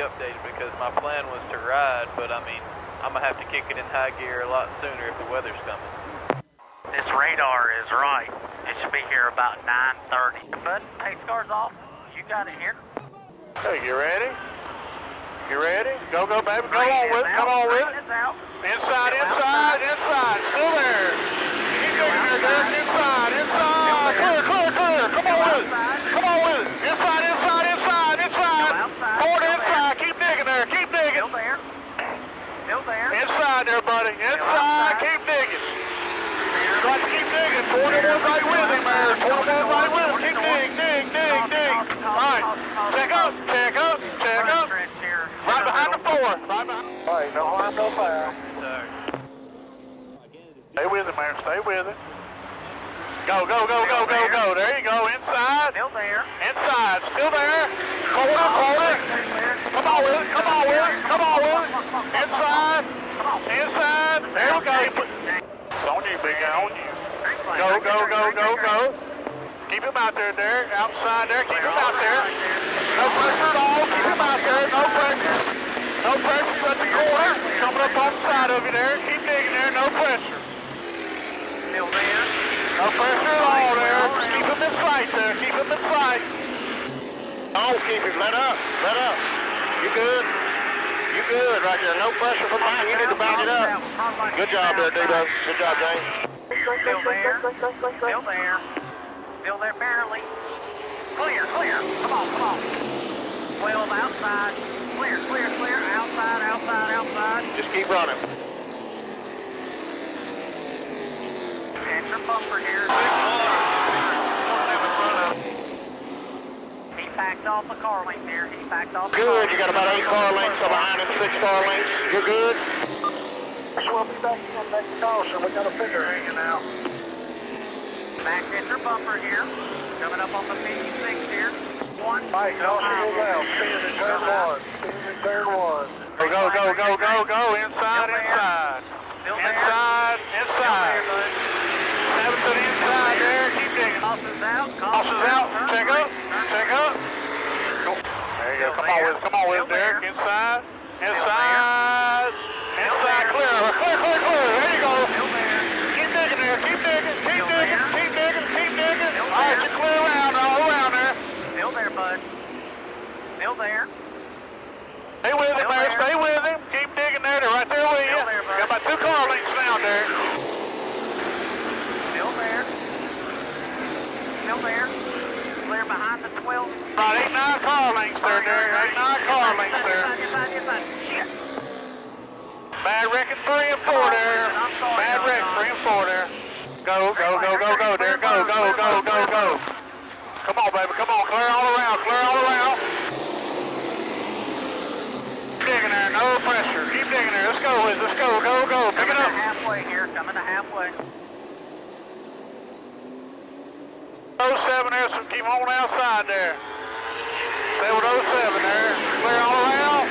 updated because my plan was to ride, but I mean, I'm going to have to kick it in high gear a lot sooner if the weather's coming. This radar is right. It should be here about 9:30. Bud, pace car's off. You got it here. Hey, you ready? You ready? Go, go, baby. Go on with it. Come on with it. Inside, inside, inside. Still there. Keep digging there, Derek. Inside, inside. Clear, clear, clear. Come on with it. Come on with it. Inside, inside, inside, inside. Forward inside. Keep digging there. Keep digging. Still there. Still there. Inside there, buddy. Inside. Keep digging. Got to keep digging. 21 right with him there. 21 right with him. Keep digging, dig, dig, dig. All right. Check up, check up, check up. Right behind the four. Right behind. All right, no harm, no foul. Stay with it, man. Stay with it. Go, go, go, go, go, go. There you go. Inside. Still there. Inside. Still there. Corner, corner. Come on with it. Come on with it. Come on with it. Inside. Inside. There we go. It's on you, big guy. On you. Go, go, go, go, go. Keep him out there, Derek. Outside there. Keep him out there. No pressure at all. Keep him out there. No pressure. No pressure. You at the corner. Coming up on the side of you there. Keep digging there. No pressure. Still there. No pressure at all there. Just keep him in sight there. Keep him in sight. Oh, keep him. Let up. Let up. You good? You good right there. No pressure from behind. You need to back it up. Good job there, D-Bo. Good job, James. Still there. Still there. Still there, barely. Clear, clear. Come on, come on. 12 outside. Clear, clear, clear. Outside, outside, outside. Just keep running. Extra bumper here. He packed off the car length here. He packed off the Good. You got about 8 car lengths behind him, 6 car lengths. You're good? We'll be back in next caution. We got a figure hanging out. Back extra bumper here. Coming up on the 56 here. One. Mike, caution goes out. Speed in turn one. Speed in turn one. Go, go, go, go, go, go. Inside, inside. Inside, inside. Have it to the inside there. Keep digging. Tosses out. Tosses out. Check up. Check up. There you go. Come on with it. Come on with it, Derek. Inside. Inside. Inside. Clear. Clear, clear, clear. There you go. Keep digging there. Keep digging. Keep digging. Keep digging. Keep digging. All right, you clear around. All around there. Still there, bud. Still there. Stay with him, man. Stay with him. Keep digging there. They're right there with you. Got about 2 car lengths down there. Still there. Still there. Clear behind the 12. About 8, 9 car lengths there, Derek. 8, 9 car lengths there. Shit. Bad wrecking 3 and 4 there. Bad wreck 3 and 4 there. Go, go, go, go, go, Derek. Go, go, go, go, go. Come on, baby. Come on. Clear all around. Clear all around. Keep digging there. No pressure. Keep digging there. Let's go, Wiz. Let's go. Go, go. Pick it up. Halfway here. Coming to halfway. 07 there, so keep on outside there. Stay with 07 there. Clear all around.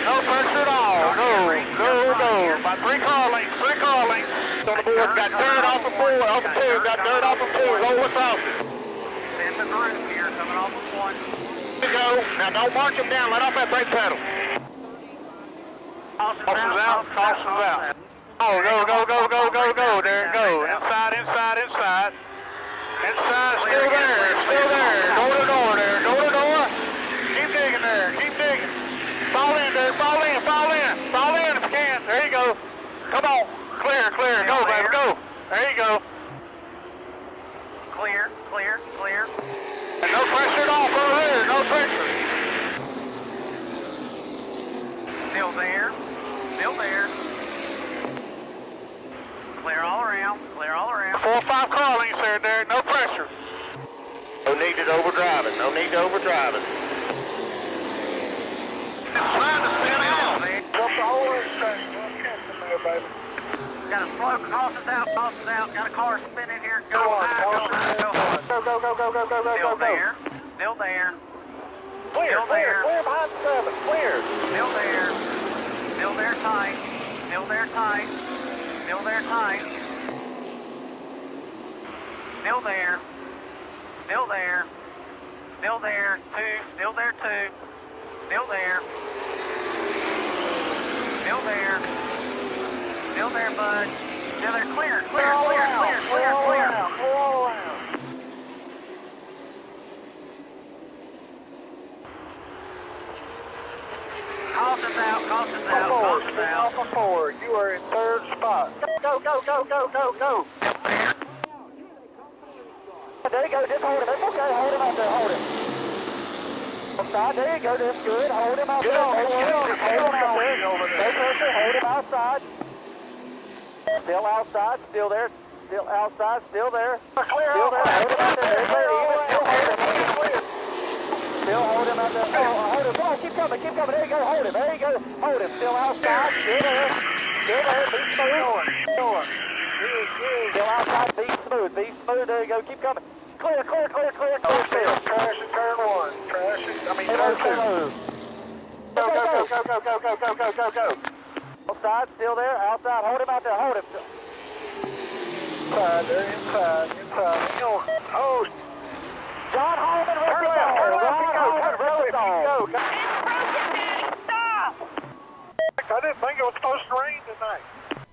No pressure at all. No, no, no. About 3 car lengths, 3 car lengths. On the board, got dirt off the 4, off the 2, got dirt off the 4. Roll across it. In the groove here, coming off of 1. There you go. Now don't march him down. Let off that brake pedal. Caution's out. Caution's out. Oh, go, go, go, go, go, go. There it go. Inside, inside, inside. Inside, still there, still there. Door to door there, door to door. Keep digging there, keep digging. Fall in there, fall in, fall in. Fall in if you can. There you go. Come on. Clear, clear. Go, baby, go. There you go. Clear, clear, clear. And no pressure at all over there, no pressure. Still there, still there. Clear all around, clear all around. 4 or 5 car lengths there, Derek, no pressure. No need to overdrive it, no need to overdrive it. It's trying to spin out. Jump the whole interchange. Jump in there, baby. Got a slow, crosses out. Got a car spinning here. Go high, go high, go high. Go, go, go, go, go, go, go, Still go, there, still there. Clear, Still clear, there. clear behind 7, clear. Still there. Still there tight. Still there tight. Still there tight. Still there. Still there. Still there. 2. Still there 2. Still there. Still there. Still there, bud. Still there. Clear, clear, Clear all clear, around, clear, clear clear, all clear. around, clear all around. Caution's out, caution's out, Forward, caution's spin out. off and forward. You are in third spot. Go, go, go, go, go, go. There you go, just hold him. That's okay, hold him out there, hold him. Outside, there you go, that's good. Hold him out there. Hold him out there. No pressure, hold him outside. Still outside, still there. Still outside, still there. Clear still there, hold him out there. Still hold him out there. Hold him, come on, keep coming, keep coming. There you go, hold him, there you go. Hold him, still outside, still there. Still there, be smooth. Still outside, be smooth, there you go, keep coming. Clear, clear, clear, clear, clear, clear. Trash in turn one. Trash in, turn two. Go, go, go, go, go, go, go, go, go, go, go. Outside, still there, outside, hold him out there, hold him. Inside, there, inside. Oh, John Holman, turn left, go. Stop! I didn't think it was supposed to rain tonight.